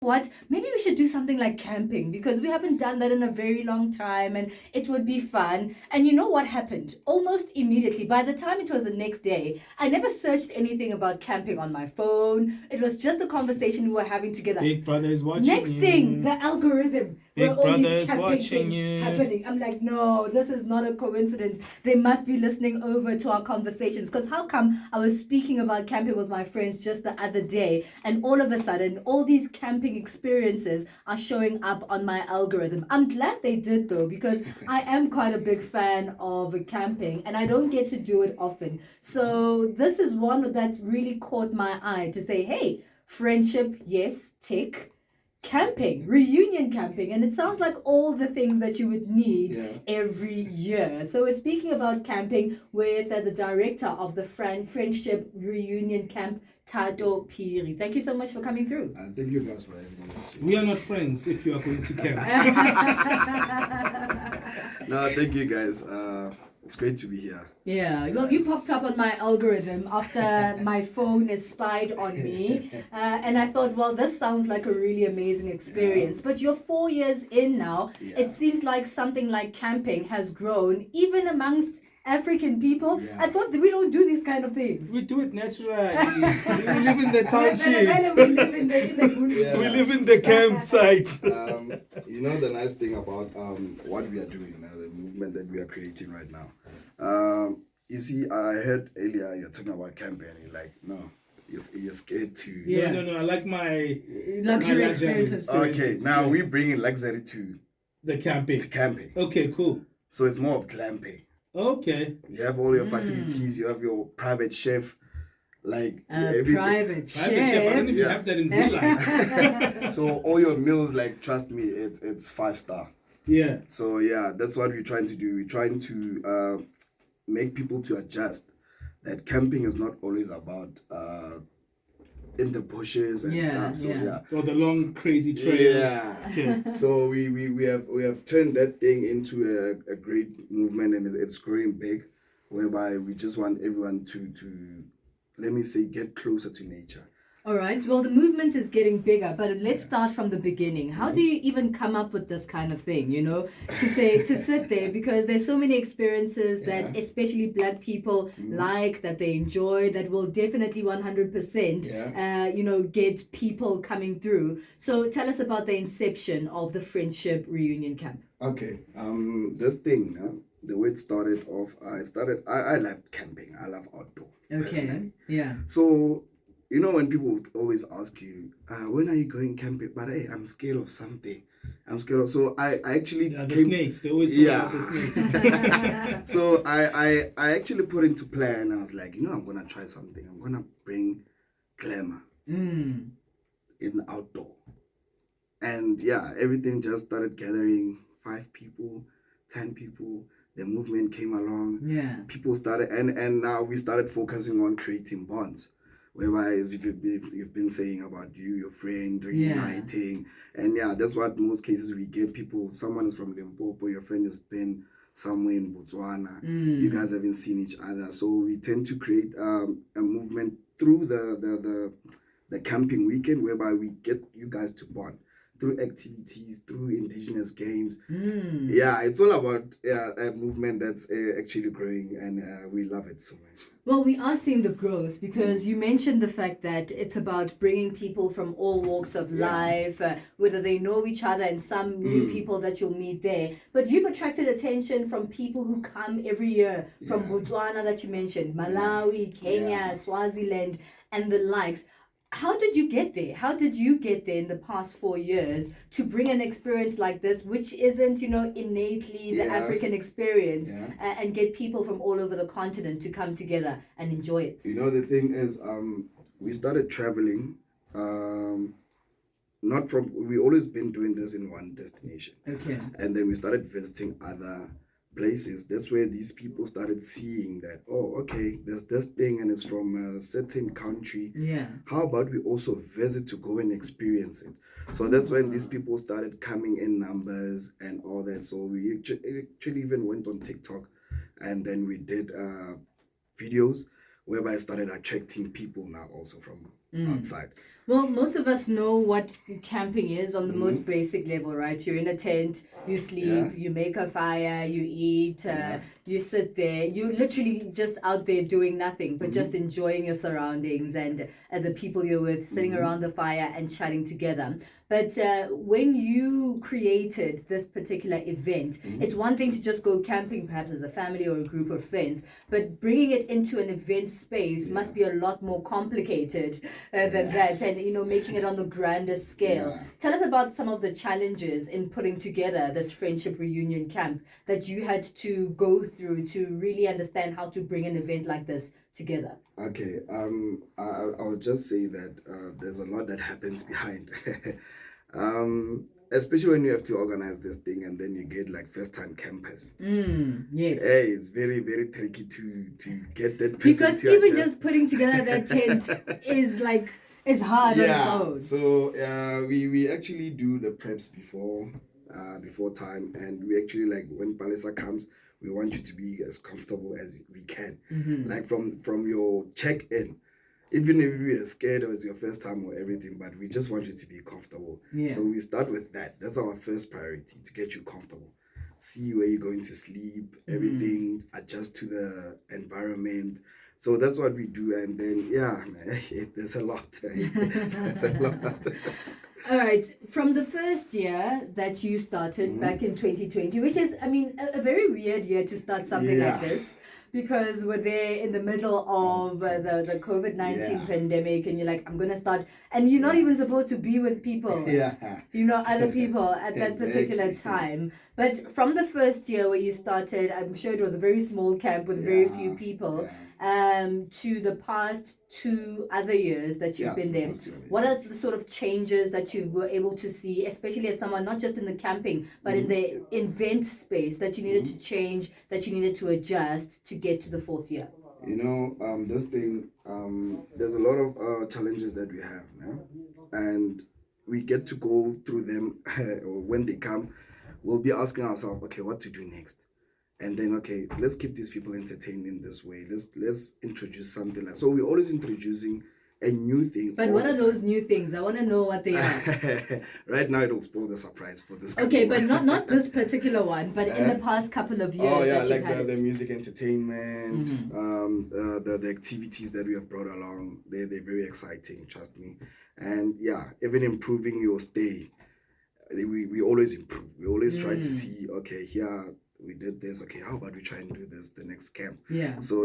what, maybe we should do something like camping because we haven't done that in a very long time and it would be fun. And you know what happened? Almost immediately, by the time it was the next day, I never searched anything about camping on my phone. It was just a conversation we were having together. Big Brother is watching Next you. thing, the algorithm. Big where all Brother these is camping watching things you. happening. I'm like, no, this is not a coincidence. They must be listening over to our conversations. Because how come I was speaking about camping with my friends just the other day, and all of a sudden, all these camping experiences are showing up on my algorithm? I'm glad they did though, because I am quite a big fan of camping, and I don't get to do it often. So this is one that really caught my eye to say, hey, friendship, yes, tick. Camping, reunion camping, and it sounds like all the things that you would need every year. So we're speaking about camping with the director of the Friendship Reunion Camp, Thato Phiri. Thank you so much for coming through. Thank you guys for having us. We are not friends if you are going to camp. No, thank you guys. It's great to be here. Yeah, well, you popped up on my algorithm after my phone is spied on me, and I thought, well, this sounds like a really amazing experience. But you're 4 years in now. It seems like something like camping has grown even amongst African people. I thought that we don't do these kind of things. We do it naturally. We live in the township. We live in the We live in the campsite. You know the nice thing about what we are doing now, the movement that we are creating right now. You see, I heard earlier you're talking about camping, and you're like, no, you're scared to. No. I like my luxury experiences. Okay, now we're bringing luxury to the camping. To camping. Okay, cool. So it's more of glamping. Okay. You have all your facilities. You have your private chef, like everything. Private chef. I don't know if you have that in real life. So all your meals, like, trust me, it's 5-star. Yeah. So yeah, that's what we're trying to do. We're trying to make people to adjust that camping is not always about in the bushes and stuff. So or the long crazy trails. Yeah. Okay. So we have turned that thing into a great movement, and it's growing big, whereby we just want everyone to let me say get closer to nature. All right. Well, the movement is getting bigger, but let's start from the beginning. How do you even come up with this kind of thing, to sit there? Because there's so many experiences that especially Black people like, that they enjoy, that will definitely 100%, get people coming through. So tell us about the inception of the Friendship Reunion Camp. Okay. This thing, the way it started off, I love camping. I love outdoor. Okay. Personally. Yeah. So, when people always ask you, when are you going camping? But hey, I'm scared of something. I'm scared of... So I actually the snakes. They always talk about the snakes. So I actually put into plan. I was like, I'm going to try something. I'm going to bring glamour in the outdoor. And everything just started gathering. 5 people, 10 people. The movement came along. Yeah. People started... And now we started focusing on creating bonds. Whereby, as you've been saying about your friend reuniting, and that's what most cases we get. People, someone is from Limpopo, your friend has been somewhere in Botswana, you guys haven't seen each other, so we tend to create a movement through the camping weekend, whereby we get you guys to bond through activities, through indigenous games. It's all about a movement that's actually growing, and we love it so much. Well, we are seeing the growth because you mentioned the fact that it's about bringing people from all walks of life, whether they know each other, and some new people that you'll meet there. But you've attracted attention from people who come every year from Botswana that you mentioned, Malawi, Kenya, Swaziland, and the likes. How did you get there? How did you get there in the past 4 years to bring an experience like this, which isn't, innately the African experience, and get people from all over the continent to come together and enjoy it? The thing is, we started traveling, we always been doing this in one destination. Okay. And then we started visiting other places. That's where these people started seeing that, there's this thing and it's from a certain country. Yeah. How about we also visit to go and experience it? So that's when these people started coming in numbers and all that. So we actually even went on TikTok, and then we did videos whereby I started attracting people now also from outside. Well, most of us know what camping is on the most basic level, right? You're in a tent, you sleep, you make a fire, you eat, you sit there. You're literally just out there doing nothing, but just enjoying your surroundings and the people you're with, sitting around the fire and chatting together. But when you created this particular event, it's one thing to just go camping, perhaps as a family or a group of friends, but bringing it into an event space must be a lot more complicated than that, and making it on the grander scale. Tell us about some of the challenges in putting together this friendship reunion camp that you had to go through to really understand how to bring an event like this together. Okay, I'll just say that there's a lot that happens behind. Especially when you have to organize this thing and then you get like first-time campers. Yes. Hey, it's very, very tricky to get that person because to even adjust. just putting together that tent is hard on its own. So we actually do the preps before time, and we actually, like, when Palisa comes, we want you to be as comfortable as we can. Like from your check-in, even if we are scared or it's your first time or everything, but we just want you to be comfortable. So we start with that. That's our first priority, to get you comfortable. See where you're going to sleep, everything, adjust to the environment. So that's what we do. And then, there's a lot. There's a lot. All right. From the first year that you started back in 2020, which is, a very weird year to start something like this, because we're there in the middle of the COVID-19 pandemic, and you're like, I'm going to start, and you're not even supposed to be with people, other people at that particular time. But from the first year where you started, I'm sure it was a very small camp with very few people, to the past 2 other years that you've been there. What are the sort of changes that you were able to see, especially as someone not just in the camping, but in the event space, that you needed to change, that you needed to adjust to get to the 4th year? This thing, there's a lot of challenges that we have now, and we get to go through them. When they come, we'll be asking ourselves, okay, what to do next? And then, okay, let's keep these people entertained in this way. Let's introduce something like, so we're always introducing a new thing. But what are those new things? I want to know what they are. Right now, it will spoil the surprise for this. Okay, but not this particular one, but in the past couple of years. Oh yeah, that like you've the music entertainment, the activities that we have brought along. They're very exciting, trust me. And even improving your stay. We always improve. We always try to see, okay, here we did this. Okay, how about we try and do this the next camp? So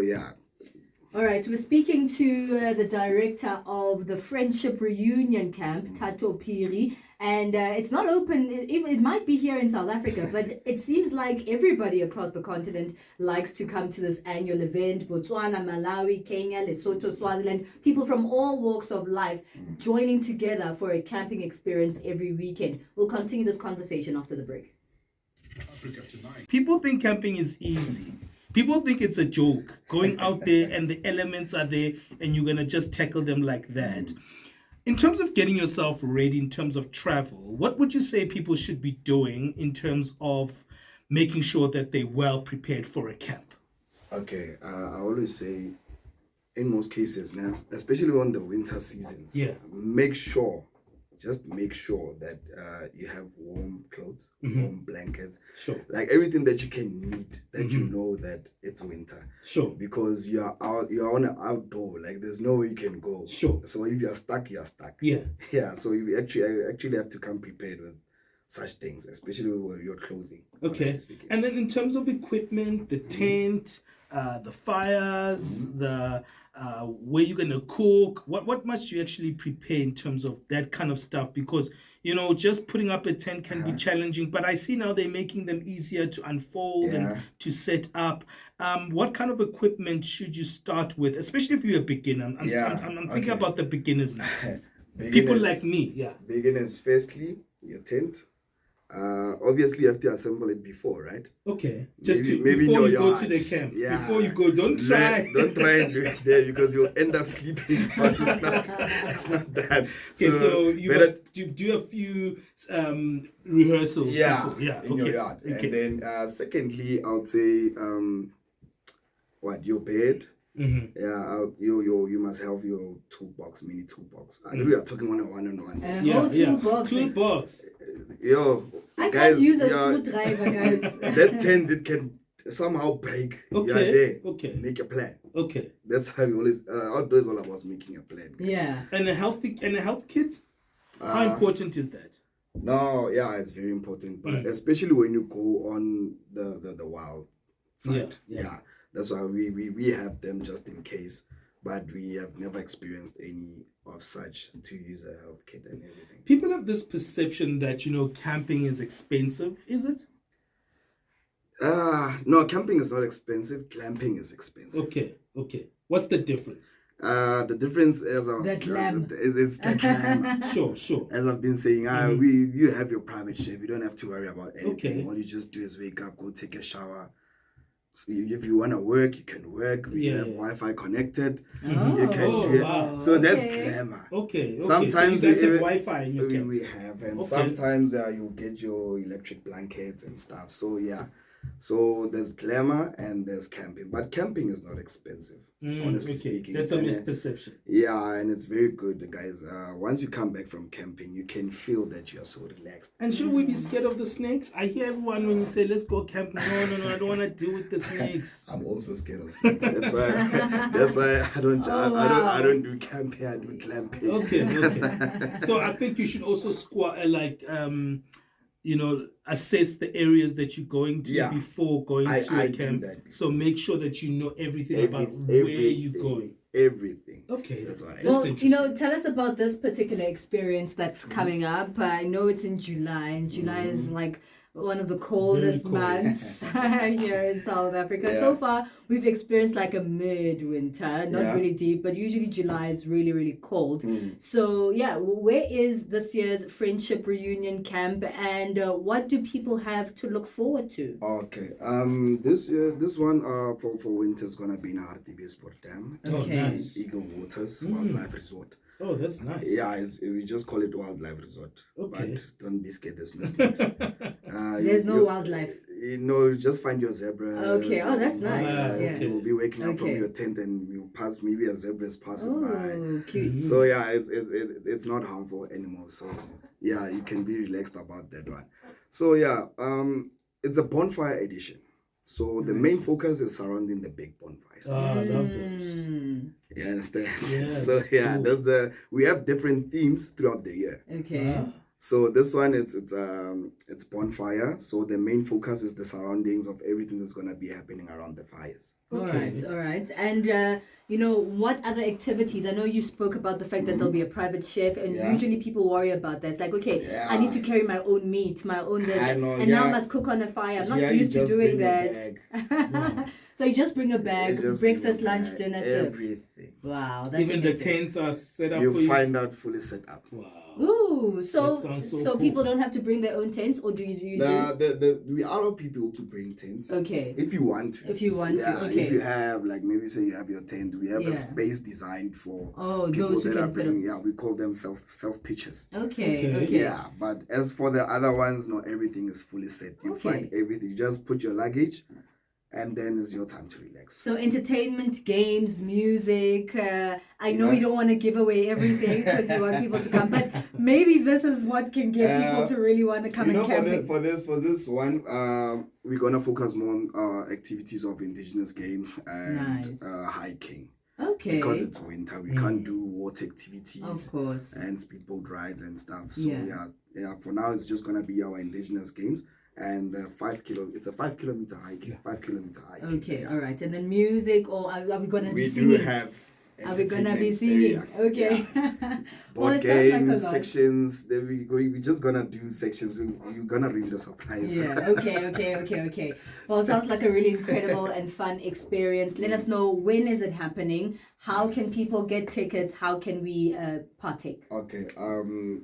All right, we're speaking to the director of the Friendship Reunion Camp, Thato Phiri, and it's not open. It might be here in South Africa, but it seems like everybody across the continent likes to come to this annual event. Botswana, Malawi, Kenya, Lesotho, Swaziland, people from all walks of life joining together for a camping experience every weekend. We'll continue this conversation after the break. People think camping is easy. People think it's a joke, going out there and the elements are there and you're going to just tackle them like that. In terms of getting yourself ready, in terms of travel, what would you say people should be doing in terms of making sure that they're well prepared for a camp? Okay, I always say, in most cases now, especially on the winter seasons, just make sure that you have warm clothes, warm blankets, like everything that you can need, that you know that it's winter. Because you're on an outdoor, like there's no way you can go. So if you're stuck, you're stuck. So you actually have to come prepared with such things, especially with your clothing. Okay. And then in terms of equipment, the tent, the fires, the where you're gonna cook, what must you actually prepare in terms of that kind of stuff? Because just putting up a tent can be challenging, but I see now they're making them easier to unfold and to set up. What kind of equipment should you start with, especially if you're a beginner? I'm thinking about the beginners now. People like me. Beginners, firstly, your tent. Obviously you have to assemble it before, right? Okay. Before you go to the camp. Before you go, don't try and do it there, because you'll end up sleeping. But it's not that. Okay, so you must do a few rehearsals before. In your yard. Okay. And then secondly, I would say your bed, You must have your toolbox, mini toolbox. I know we are talking on a one-on-one. Whole toolbox. Toolbox. I guys, can't use a screwdriver, guys. that tent, it can somehow break. Okay. You are there. Okay. Make a plan. Okay. That's how we always outdoor is all about making a plan. Yeah. And a health kit. How important is that? No, yeah, it's very important, but especially when you go on the wild side. Yeah. That's why we have them just in case, but we have never experienced any of such to use a health kit and everything. People have this perception that, camping is expensive. Is it? No, camping is not expensive. Glamping is expensive. Okay. What's the difference? The difference is it's the clam. Sure. As I've been saying, you have your private chef. You don't have to worry about anything. All you just do is wake up, go take a shower. So if you want to work, you can work. We have Wi-Fi connected. You can do it. Wow. So that's glamour. Okay. Sometimes so you guys have Wi-Fi in your camps. We have, and sometimes you'll get your electric blankets and stuff. So so there's glamour and there's camping, but camping is not expensive. Honestly speaking, that's a misperception. Yeah, and it's very good, guys. Once you come back from camping, you can feel that you are so relaxed. And should we be scared of the snakes? I hear everyone when you say let's go camp. No, I don't want to deal with the snakes. I'm also scared of snakes. That's why I don't do camping. I do glamping. Okay. So I think you should also assess the areas that you're going to before going to a camp. So make sure that you know everything about where you're going. Everything. Okay. That's what I Well, tell us about this particular experience that's coming up. I know it's in July, and July is like one of the coldest months here in South Africa. So far, we've experienced like a mid-winter, not really deep, but usually July is really, really cold. So, where is this year's Friendship Reunion Camp, and what do people have to look forward to? Okay. This one for winter is gonna be in Hartbeespoort Sport Dam. Okay. Nice. Eagle Waters Wildlife Resort. Oh, that's nice. Yeah, we just call it Wildlife Resort. Okay. But don't be scared, there's no snakes. There's no wildlife. No, just find your zebras. Okay, that's nice. You'll be waking up from your tent and you'll pass, maybe a zebra is passing by. Oh, cute. So it's not harmful anymore. So you can be relaxed about that one. So it's a bonfire edition. So the main focus is surrounding the big bonfires. I love those. You understand? Yeah, So cool. we have different themes throughout the year. Okay. So this one it's bonfire. So the main focus is the surroundings of everything that's gonna be happening around the fires. All right. And what other activities? I know you spoke about the fact that there'll be a private chef, and usually people worry about that. It's like, I need to carry my own meat, my own this, now I must cook on a fire. I'm not used to doing that. So you just bring a bag, breakfast, lunch, dinner, everything. Wow, that's even amazing. the tents are set up. You find out fully set up. Wow. Ooh, so cool. people don't have to bring their own tents, or do you We allow people to bring tents. Okay. If you want to. If you want to, okay. If you have, like, maybe say you have your tent, we have a space designed for people those who that are can put bringing. We call them self pitches. Okay. Yeah, but as for the other ones, no, everything is fully set. You find everything. You just put your luggage, and then it's your time to relax. So entertainment, games, music. I know you don't want to give away everything because you want people to come, but maybe this is what can get people to really want to come and camping. For this one, we're gonna focus more on activities of indigenous games and hiking. Okay. Because it's winter, we can't do water activities, of course, and speedboat rides and stuff. So for now, it's just gonna be our indigenous games. And it's a 5 kilometer hiking. 5 kilometer hiking. Okay, all right. And then music, or are we gonna be singing? We do have. Are we gonna be singing? Okay. Board games, sections. Then we're just gonna do sections. You're gonna read the surprise. Yeah. Okay. Well, it sounds like a really incredible and fun experience. Let us know, when is it happening? How can people get tickets? How can we partake? Okay.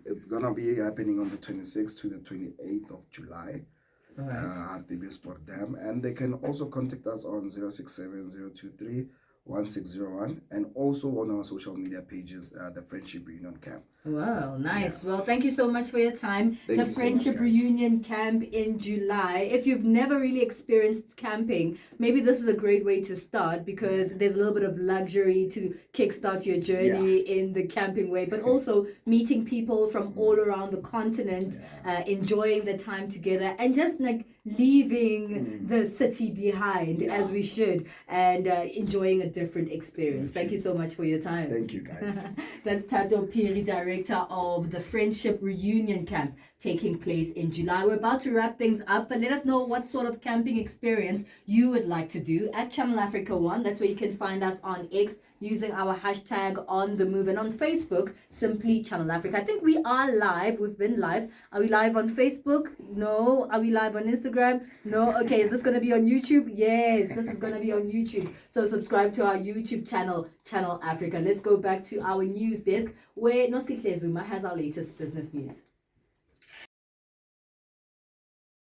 It's gonna be happening on the 26th to the 28th of July. At the Sport Dam, and they can also contact us on 067-023-1601, and also on our social media pages, the Friendship Reunion Camp. Wow, nice. Well, thank you so much for your time. Thank The you so Friendship much, guys. Reunion Camp in July. If you've never really experienced camping, maybe this is a great way to start because there's a little bit of luxury to kickstart your journey in the camping way, but also meeting people from all around the continent, enjoying the time together, and just like leaving the city behind as we should, and enjoying a different experience. Thank you so much for your time. Thank you, guys. That's Thato Phiri, director of the Friendship Reunion Camp taking place in July. We're about to wrap things up, but let us know what sort of camping experience you would like to do at Channel Africa 1. That's where you can find us on X using our hashtag On The Move, and on Facebook, simply Channel Africa. I think we are live. We've been live. Are we live on Facebook? No. Are we live on Instagram? No. Okay, is this going to be on YouTube? Yes, this is going to be on YouTube. So subscribe to our YouTube channel, Channel Africa. Let's go back to our news desk where Nosihle Zuma has our latest business news.